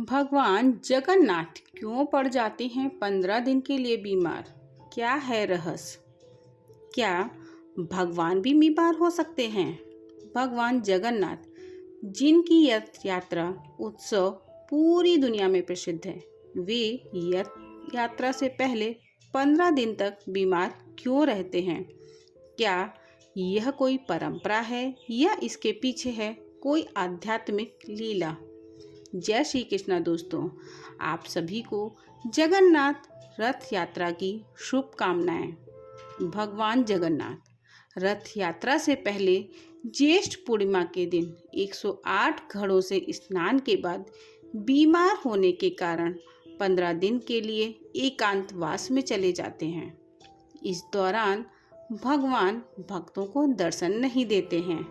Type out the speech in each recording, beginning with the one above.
भगवान जगन्नाथ क्यों पड़ जाते हैं 15 दिन के लिए बीमार? क्या है रहस्य? क्या भगवान भी बीमार हो सकते हैं? भगवान जगन्नाथ, जिनकी रथ यात्रा उत्सव पूरी दुनिया में प्रसिद्ध है, वे रथ यात्रा से पहले 15 दिन तक बीमार क्यों रहते हैं? क्या यह कोई परंपरा है या इसके पीछे है कोई आध्यात्मिक लीला? जय श्री कृष्णा दोस्तों, आप सभी को जगन्नाथ रथ यात्रा की शुभकामनाएं। भगवान जगन्नाथ रथ यात्रा से पहले ज्येष्ठ पूर्णिमा के दिन 108 घड़ों से स्नान के बाद बीमार होने के कारण 15 दिन के लिए एकांतवास में चले जाते हैं। इस दौरान भगवान भक्तों को दर्शन नहीं देते हैं।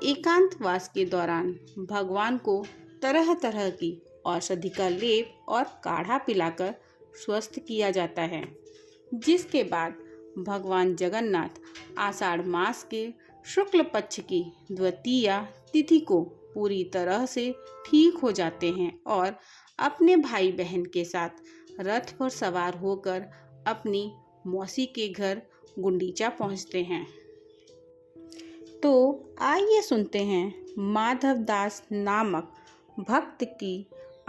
एकांतवास के दौरान भगवान को तरह तरह की औषधि का लेप और काढ़ा पिलाकर स्वस्थ किया जाता है, जिसके बाद भगवान जगन्नाथ आषाढ़ मास के शुक्ल पक्ष की द्वितीया तिथि को पूरी तरह से ठीक हो जाते हैं और अपने भाई बहन के साथ रथ पर सवार होकर अपनी मौसी के घर गुंडीचा पहुंचते हैं। तो आइए सुनते हैं माधव दास नामक भक्त की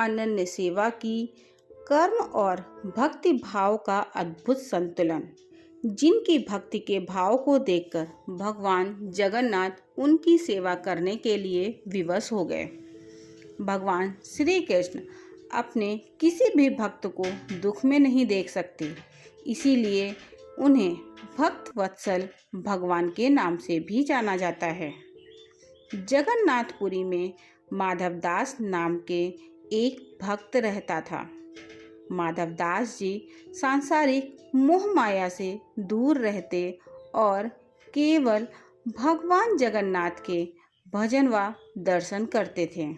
अनन्य सेवा की कर्म और भक्ति भाव का अद्भुत संतुलन, जिनकी भक्ति के भाव को देखकर भगवान जगन्नाथ उनकी सेवा करने के लिए विवश हो गए। भगवान श्री कृष्ण अपने किसी भी भक्त को दुख में नहीं देख सकते, इसीलिए उन्हें भक्त वत्सल भगवान के नाम से भी जाना जाता है। जगन्नाथपुरी में माधवदास नाम के एक भक्त रहता था। माधवदास जी सांसारिक मोह माया से दूर रहते और केवल भगवान जगन्नाथ के भजन व दर्शन करते थे।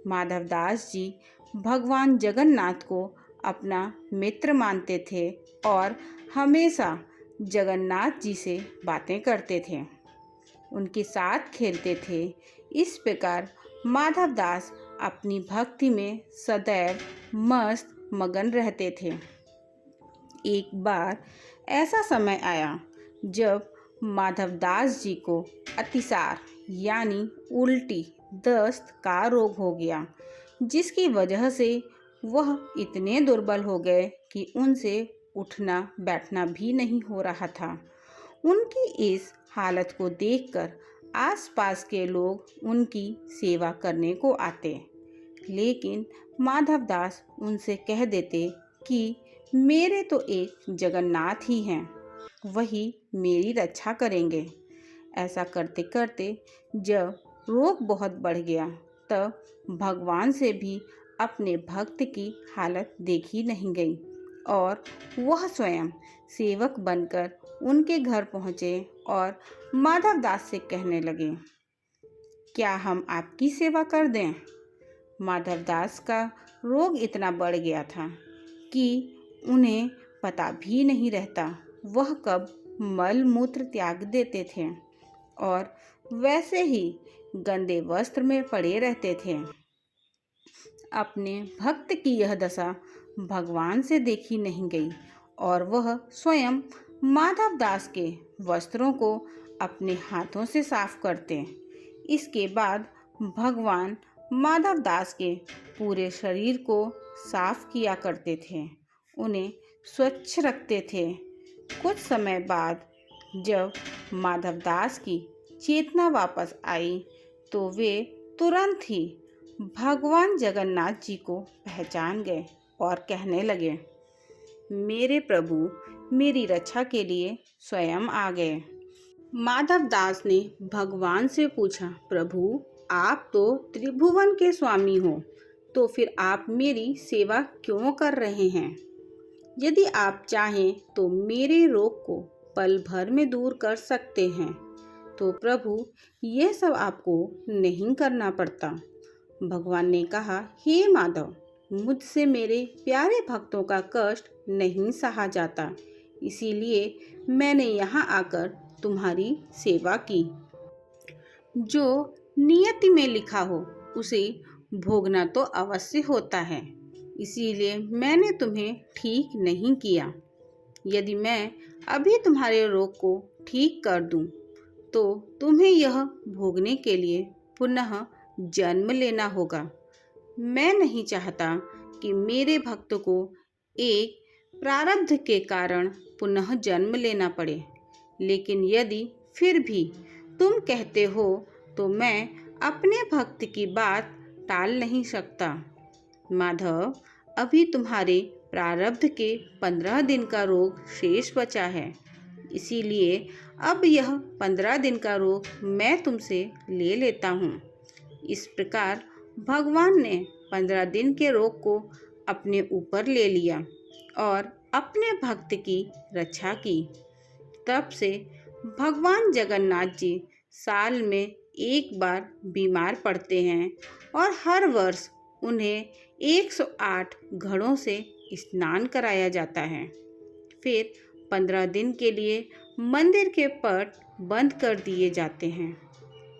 माधवदास जी भगवान जगन्नाथ को अपना मित्र मानते थे और हमेशा जगन्नाथ जी से बातें करते थे, उनके साथ खेलते थे। इस प्रकार माधवदास अपनी भक्ति में सदैव मस्त मगन रहते थे। एक बार ऐसा समय आया जब माधवदास जी को अतिसार यानी उल्टी दस्त का रोग हो गया, जिसकी वजह से वह इतने दुर्बल हो गए कि उनसे उठना बैठना भी नहीं हो रहा था। उनकी इस हालत को देखकर आसपास के लोग उनकी सेवा करने को आते, लेकिन माधवदास उनसे कह देते कि मेरे तो एक जगन्नाथ ही हैं, वही मेरी रक्षा करेंगे। ऐसा करते करते जब रोग बहुत बढ़ गया, तब भगवान से भी अपने भक्त की हालत देखी नहीं गई और वह स्वयं सेवक बनकर उनके घर पहुँचे और माधवदास से कहने लगे, क्या हम आपकी सेवा कर दें? माधवदास का रोग इतना बढ़ गया था कि उन्हें पता भी नहीं रहता वह कब मल मूत्र त्याग देते थे और वैसे ही गंदे वस्त्र में पड़े रहते थे। अपने भक्त की यह दशा भगवान से देखी नहीं गई और वह स्वयं माधवदास के वस्त्रों को अपने हाथों से साफ करते। इसके बाद भगवान माधवदास के पूरे शरीर को साफ किया करते थे, उन्हें स्वच्छ रखते थे। कुछ समय बाद जब माधवदास की चेतना वापस आई तो वे तुरंत ही भगवान जगन्नाथ जी को पहचान गए और कहने लगे, मेरे प्रभु मेरी रक्षा के लिए स्वयं आ गए। माधवदास ने भगवान से पूछा, प्रभु आप तो त्रिभुवन के स्वामी हो, तो फिर आप मेरी सेवा क्यों कर रहे हैं? यदि आप चाहें तो मेरे रोग को पल भर में दूर कर सकते हैं, तो प्रभु यह सब आपको नहीं करना पड़ता। भगवान ने कहा, हे माधव, मुझसे मेरे प्यारे भक्तों का कष्ट नहीं सहा जाता, इसीलिए मैंने यहाँ आकर तुम्हारी सेवा की। जो नियति में लिखा हो उसे भोगना तो अवश्य होता है, इसीलिए मैंने तुम्हें ठीक नहीं किया। यदि मैं अभी तुम्हारे रोग को ठीक कर दूं, तो तुम्हें यह भोगने के लिए पुनः जन्म लेना होगा। मैं नहीं चाहता कि मेरे भक्त को एक प्रारब्ध के कारण पुनः जन्म लेना पड़े, लेकिन यदि फिर भी तुम कहते हो तो मैं अपने भक्त की बात टाल नहीं सकता। माधव, अभी तुम्हारे प्रारब्ध के 15 दिन का रोग शेष बचा है, इसीलिए अब यह 15 दिन का रोग मैं तुमसे ले लेता हूँ। इस प्रकार भगवान ने 15 दिन के रोग को अपने ऊपर ले लिया और अपने भक्त की रक्षा की। तब से भगवान जगन्नाथ जी साल में एक बार बीमार पड़ते हैं और हर वर्ष उन्हें 108 घड़ों से स्नान कराया जाता है। फिर 15 दिन के लिए मंदिर के पट बंद कर दिए जाते हैं।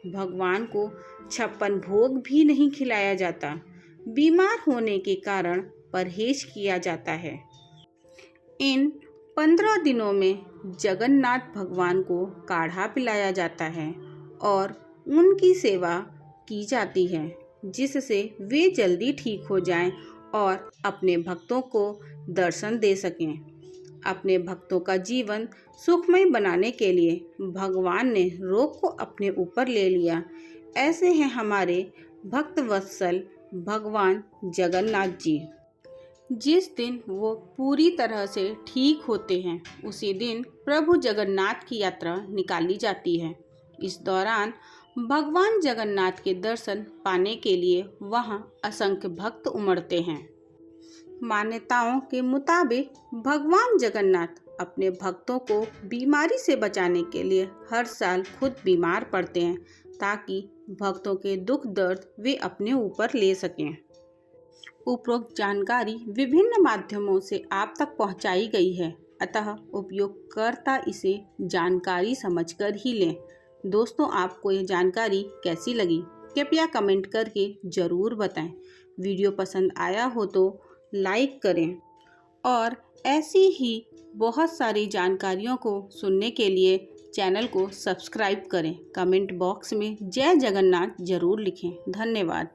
भगवान को 56 भोग भी नहीं खिलाया जाता। बीमार होने के कारण परहेज किया जाता है। इन 15 दिनों में जगन्नाथ भगवान को काढ़ा पिलाया जाता है और उनकी सेवा की जाती है, जिससे वे जल्दी ठीक हो जाएं और अपने भक्तों को दर्शन दे सकें। अपने भक्तों का जीवन सुखमय बनाने के लिए भगवान ने रोग को अपने ऊपर ले लिया। ऐसे हैं हमारे भक्त वत्सल भगवान जगन्नाथ जी। जिस दिन वो पूरी तरह से ठीक होते हैं, उसी दिन प्रभु जगन्नाथ की यात्रा निकाली जाती है। इस दौरान भगवान जगन्नाथ के दर्शन पाने के लिए वहाँ असंख्य भक्त उमड़ते हैं। मान्यताओं के मुताबिक भगवान जगन्नाथ अपने भक्तों को बीमारी से बचाने के लिए हर साल खुद बीमार पड़ते हैं, ताकि भक्तों के दुख दर्द वे अपने ऊपर ले सकें। उपरोक्त जानकारी विभिन्न माध्यमों से आप तक पहुंचाई गई है, अतः उपयोगकर्ता इसे जानकारी समझकर ही लें। दोस्तों, आपको यह जानकारी कैसी लगी कृपया कमेंट करके ज़रूर बताएं। वीडियो पसंद आया हो तो लाइक करें और ऐसी ही बहुत सारी जानकारियों को सुनने के लिए चैनल को सब्सक्राइब करें। कमेंट बॉक्स में जय जगन्नाथ ज़रूर लिखें। धन्यवाद।